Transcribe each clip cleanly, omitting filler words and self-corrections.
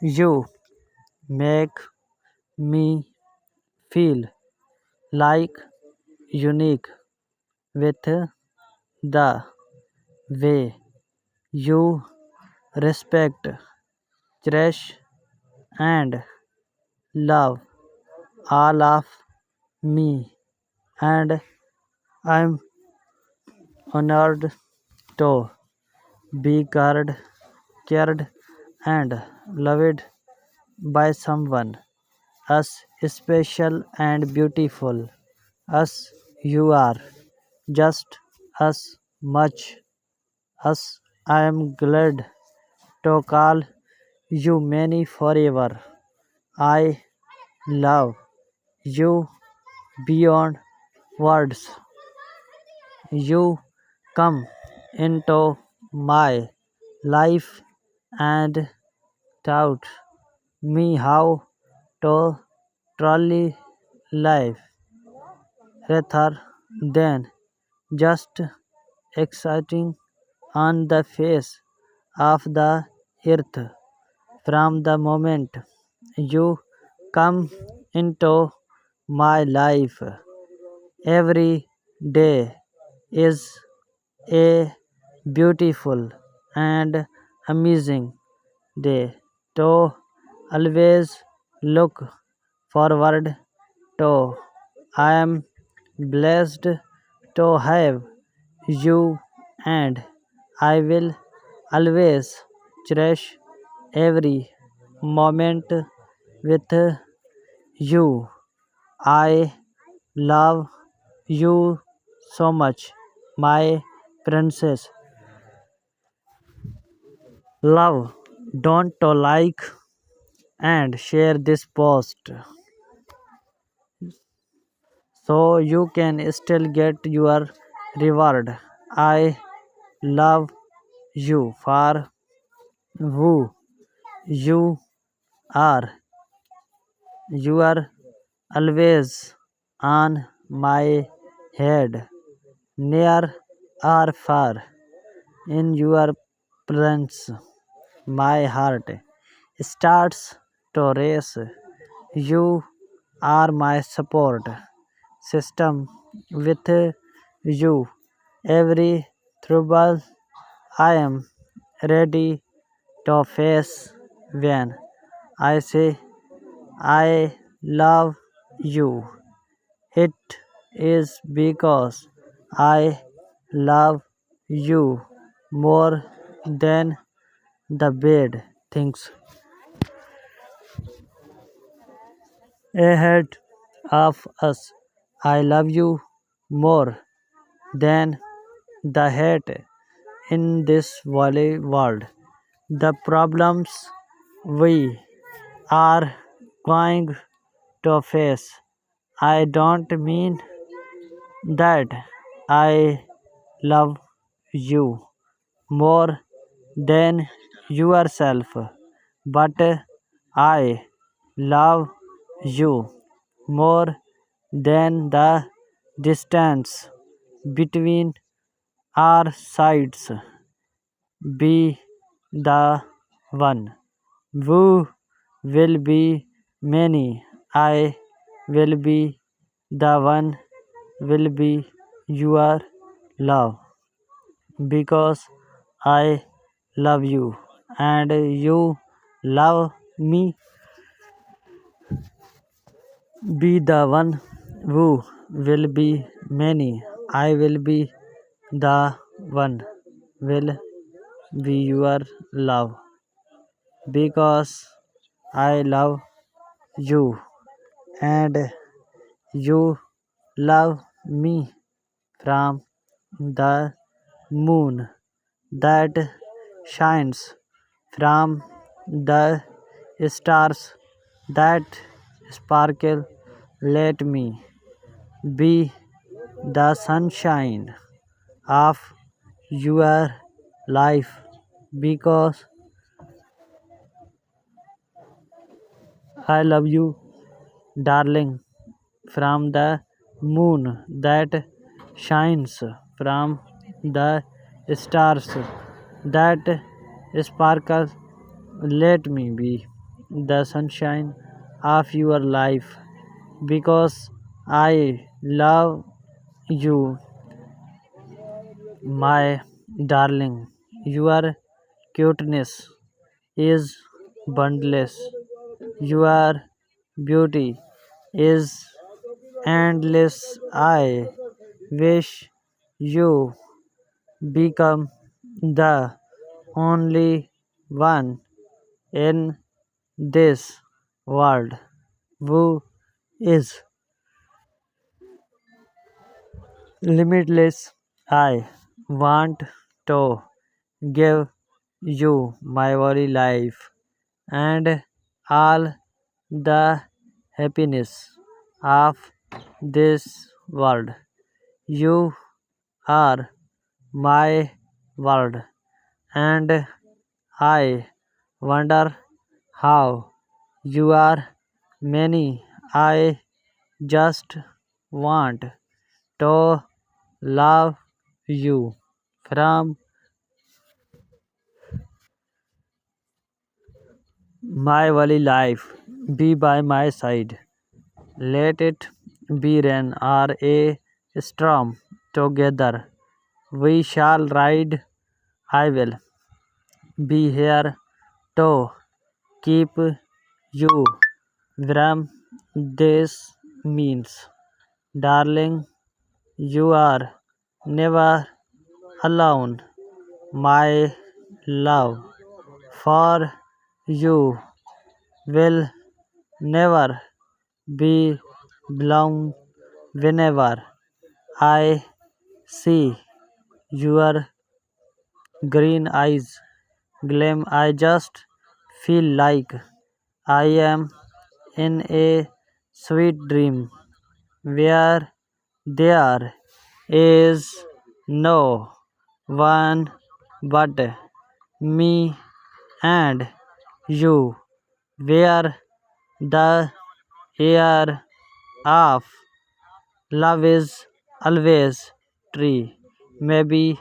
You make me feel like unique with the way you respect, cherish, and love all of me, and I'm honored to be cared and loved by someone as special and beautiful as you are, just as much as I am glad to call you many forever. I love you beyond words. You come into my life and taught me how to truly live rather than just exciting on the face of the earth. From the moment you come into my life, every day is a beautiful and amazing day to always look forward to. I am blessed to have you, and I will always cherish every moment with you. I love you so much, my princess. Love, don't to like and share this post so you can still get your reward. I love you for who you are. You are always on my head, near or far. In your presence, my heart starts to race. You are my support system. With you, every trouble I am ready to face. When I say I love you, it is because I love you more than the bad things ahead of us. I love you more than the hate in this world. The problems we are going to face. I don't mean that I love you more than yourself, but I love you more than the distance between our sides. Be the one who will be many. I will be the one will be your love because I love you and you love me. Be the one who will be many. I will be the one will be your love because I love you and you love me from the moon that shines from the stars that sparkle. Let me be the sunshine of your life because I love you, darling, from the moon that shines from the stars that sparkle. Let me be the sunshine of your life because I love you, my darling. Your cuteness is boundless. Your beauty is endless. I wish you become the only one in this world who is limitless. I want to give you my very life and all the happiness of this world. You are my world, and I wonder how you are many. I just want to love you from my very life. Be by my side. Let it be rain or a storm. Together we shall ride. I will be here to keep you warm. This means, darling, you are never alone. My love for you will never be blown. Whenever I see your green eyes gleam, I just feel like I am in a sweet dream where there is no one but me and you, where the air of love is always tree, maybe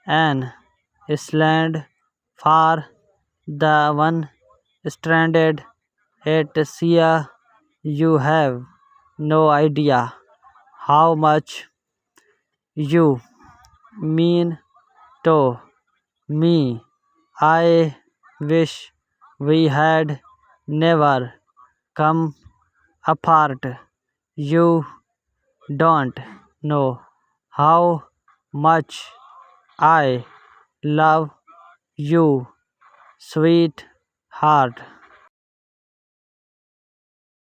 an island for the one stranded at sea. You have no idea how much you mean to me. I wish we had never come apart. You don't know how much I love you, sweetheart.